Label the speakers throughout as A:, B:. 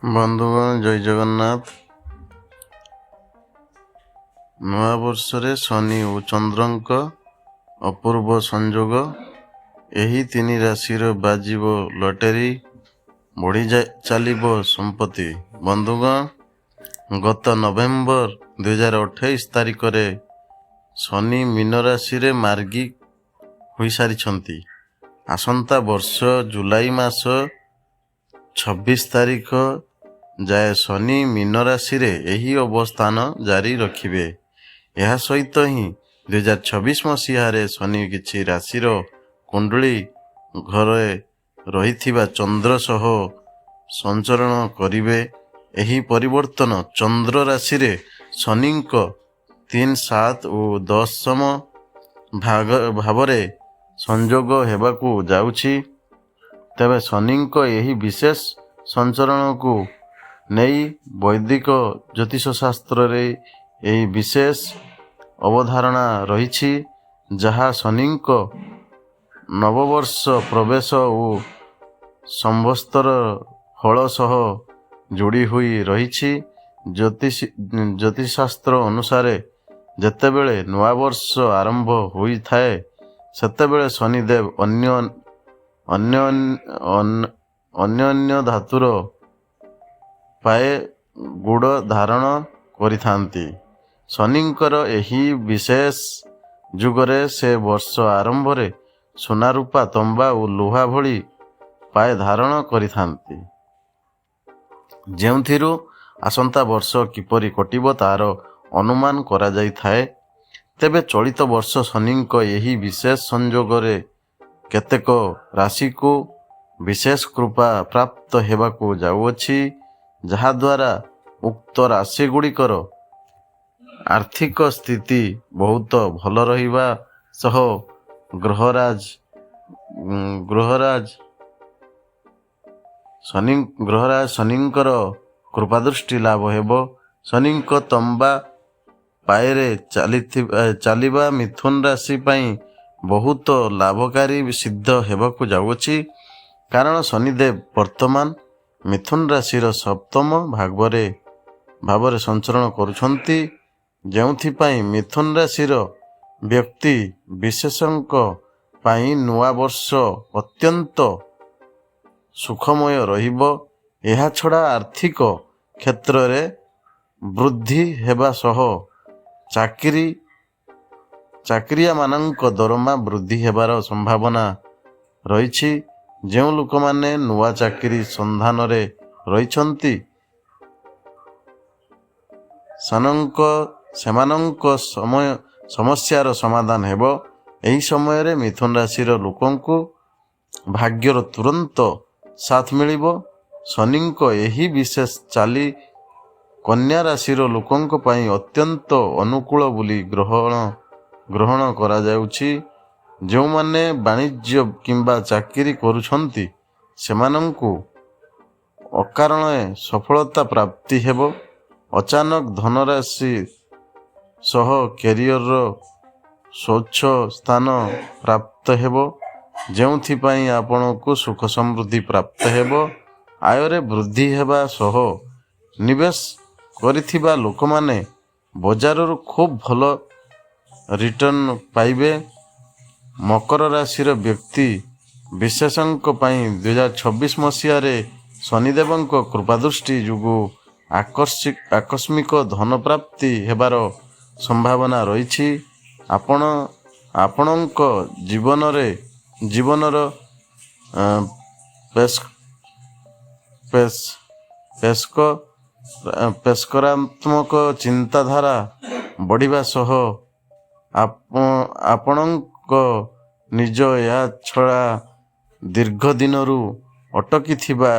A: ବନ୍ଧୁଗଣ ଜୟ ଜଗନ୍ନାଥ। ନୂଆବର୍ଷରେ ଶନି ଓ ଚନ୍ଦ୍ରଙ୍କ ଅପୂର୍ବ ସଂଯୋଗ। ଏହି ତିନି ରାଶିର ବାଜିବ ଲଟେରୀ, ବଢ଼ି ଚାଲିବ ସମ୍ପତ୍ତି। ବନ୍ଧୁଗଣ ଗତ ନଭେମ୍ବର 2028 ତାରିଖରେ ଶନି ମୀନ ରାଶିରେ ମାର୍ଗୀ ହୋଇସାରିଛନ୍ତି। ଆସନ୍ତା ବର୍ଷ ଜୁଲାଇ ମାସ 26 ତାରିଖ ଯାଏ ଶନି ମୀନ ରାଶିରେ ଏହି ଅବସ୍ଥାନ ଜାରି ରଖିବେ। ଏହା ସହିତ ହିଁ 2026 ମସିହାରେ ଶନି କିଛି ରାଶିର କୁଣ୍ଡଳୀ ଘରେ ରହିଥିବା ଚନ୍ଦ୍ର ସହ ସଞ୍ଚରଣ କରିବେ। ଏହି ପରିବର୍ତ୍ତନ ଚନ୍ଦ୍ର ରାଶିରେ ଶନିଙ୍କ 3, 7 ଓ 10ମ ଭାବରେ ସଂଯୋଗ ହେବାକୁ ଯାଉଛି। ତେବେ ଶନିଙ୍କ ଏହି ବିଶେଷ ସଞ୍ଚରଣକୁ ନେଇ ବୈଦିକ ଜ୍ୟୋତିଷ ଶାସ୍ତ୍ରରେ ଏହି ବିଶେଷ ଅବଧାରଣା ରହିଛି, ଯାହା ଶନିଙ୍କ ନବବର୍ଷ ପ୍ରବେଶ ଓ ସମ୍ବତ୍ସର ଫଳ ସହ ଯୋଡ଼ି ହୋଇ ରହିଛି। ଜ୍ୟୋତିଷଶାସ୍ତ୍ର ଅନୁସାରେ ଯେତେବେଳେ ନୂଆବର୍ଷ ଆରମ୍ଭ ହୋଇଥାଏ, ସେତେବେଳେ ଶନିଦେବ ଅନ୍ୟ ଧାତୁର ପାଏ ଗୁଡ଼ ଧାରଣ କରିଥାନ୍ତି। ଶନିଙ୍କର ଏହି ବିଶେଷ ଯୁଗରେ ସେ ବର୍ଷ ଆରମ୍ଭରେ ସୁନା, ରୂପା, ତମ୍ବା ଓ ଲୁହା ଭଳି ପାଏ ଧାରଣ କରିଥାନ୍ତି, ଯେଉଁଥିରୁ ଆସନ୍ତା ବର୍ଷ କିପରି କଟିବ ତାହାର ଅନୁମାନ କରାଯାଇଥାଏ। ତେବେ ଚଳିତ ବର୍ଷ ଶନିଙ୍କ ଏହି ବିଶେଷ ସଂଯୋଗରେ କେତେକ ରାଶିକୁ ବିଶେଷ କୃପା ପ୍ରାପ୍ତ ହେବାକୁ ଯାଉଅଛି, ଯାହାଦ୍ୱାରା ଉକ୍ତ ରାଶିଗୁଡ଼ିକର ଆର୍ଥିକ ସ୍ଥିତି ବହୁତ ଭଲ ରହିବା ସହ ଗ୍ରହରାଜ ଶନିଙ୍କର କୃପାଦୃଷ୍ଟି ଲାଭ ହେବ। ଶନିଙ୍କ ତମ୍ବା ପାଏରେ ଚାଲିବା ମିଥୁନ ରାଶି ପାଇଁ ବହୁତ ଲାଭକାରୀ ସିଦ୍ଧ ହେବାକୁ ଯାଉଅଛି, କାରଣ ଶନିଦେବ ବର୍ତ୍ତମାନ ମିଥୁନ ରାଶିର 7ମ ଭାବରେ ସଞ୍ଚରଣ କରୁଛନ୍ତି, ଯେଉଁଥିପାଇଁ ମିଥୁନ ରାଶିର ବ୍ୟକ୍ତି ବିଶେଷଙ୍କ ପାଇଁ ନୂଆ ବର୍ଷ ଅତ୍ୟନ୍ତ ସୁଖମୟ ରହିବ। ଏହାଛଡ଼ା ଆର୍ଥିକ କ୍ଷେତ୍ରରେ ବୃଦ୍ଧି ହେବା ସହ ଚାକିରିଆମାନଙ୍କ ଦରମା ବୃଦ୍ଧି ହେବାର ସମ୍ଭାବନା ରହିଛି। ଯେଉଁ ଲୋକମାନେ ନୂଆ ଚାକିରି ସନ୍ଧାନରେ ରହିଛନ୍ତି, ସେମାନଙ୍କ ସମସ୍ୟାର ସମାଧାନ ହେବ। ଏହି ସମୟରେ ମିଥୁନ ରାଶିର ଲୋକଙ୍କୁ ଭାଗ୍ୟର ତୁରନ୍ତ ସାଥ ମିଳିବ। ଶନିଙ୍କ ଏହି ବିଶେଷ ଚାଲି କନ୍ୟା ରାଶିର ଲୋକଙ୍କ ପାଇଁ ଅତ୍ୟନ୍ତ ଅନୁକୂଳ ବୋଲି ଗ୍ରହଣ କରାଯାଉଛି। ଯେଉଁମାନେ ବାଣିଜ୍ୟ କିମ୍ବା ଚାକିରି କରୁଛନ୍ତି, ସେମାନଙ୍କୁ ଅକାରଣରେ ସଫଳତା ପ୍ରାପ୍ତି ହେବ। ଅଚାନକ ଧନରାଶି ସହ କ୍ୟାରିୟରର ସ୍ୱଚ୍ଛ ସ୍ଥାନ ପ୍ରାପ୍ତ ହେବ, ଯେଉଁଥିପାଇଁ ଆପଣଙ୍କୁ ସୁଖ ସମୃଦ୍ଧି ପ୍ରାପ୍ତ ହେବ। ଆୟରେ ବୃଦ୍ଧି ହେବା ସହ ନିବେଶ କରିଥିବା ଲୋକମାନେ ବଜାରରୁ ଖୁବ୍ ଭଲ ରିଟର୍ଣ୍ଣ ପାଇବେ। ମକର ରାଶିର ବ୍ୟକ୍ତି ବିଶେଷଙ୍କ ପାଇଁ 2026 ମସିହାରେ ଶନିଦେବଙ୍କ କୃପାଦୃଷ୍ଟି ଯୋଗୁଁ ଆକସ୍ମିକ ଧନ ପ୍ରାପ୍ତି ହେବାର ସମ୍ଭାବନା ରହିଛି। ଆପଣଙ୍କ ଜୀବନର ସକାରାତ୍ମକ ଚିନ୍ତାଧାରା ବଢ଼ିବା ସହ ଆପଣଙ୍କ ନିଜ ଏହା ଛଡ଼ା ଦୀର୍ଘ ଦିନରୁ ଅଟକିଥିବା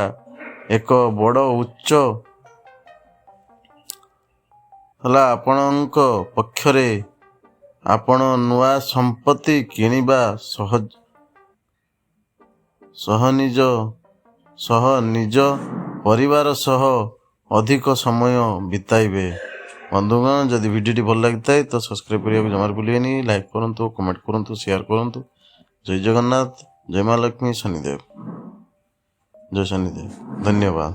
A: ଏକ ବଡ଼ ଉଚ୍ଚ ଆପଣଙ୍କ ପକ୍ଷରେ ଆପଣ ନୂଆ ସମ୍ପତ୍ତି କିଣିବା ସହ ନିଜ ପରିବାର ସହ ଅଧିକ ସମୟ ବିତାଇବେ। ବନ୍ଧୁଗଣ, ଯଦି ଭିଡ଼ିଓଟି ଭଲ ଲାଗିଥାଏ ତ ସବସ୍କ୍ରାଇବ୍ କରିବାକୁ ଜମାରୁ ଭୁଲିବେନି। ଲାଇକ୍ କରନ୍ତୁ, କମେଣ୍ଟ କରନ୍ତୁ, ସେୟାର କରନ୍ତୁ। ଜୟ ଜଗନ୍ନାଥ, ଜୟ ମା ଲକ୍ଷ୍ମୀ, ଶନିଦେବ, ଜୟ ଶନିଦେବ। ଧନ୍ୟବାଦ।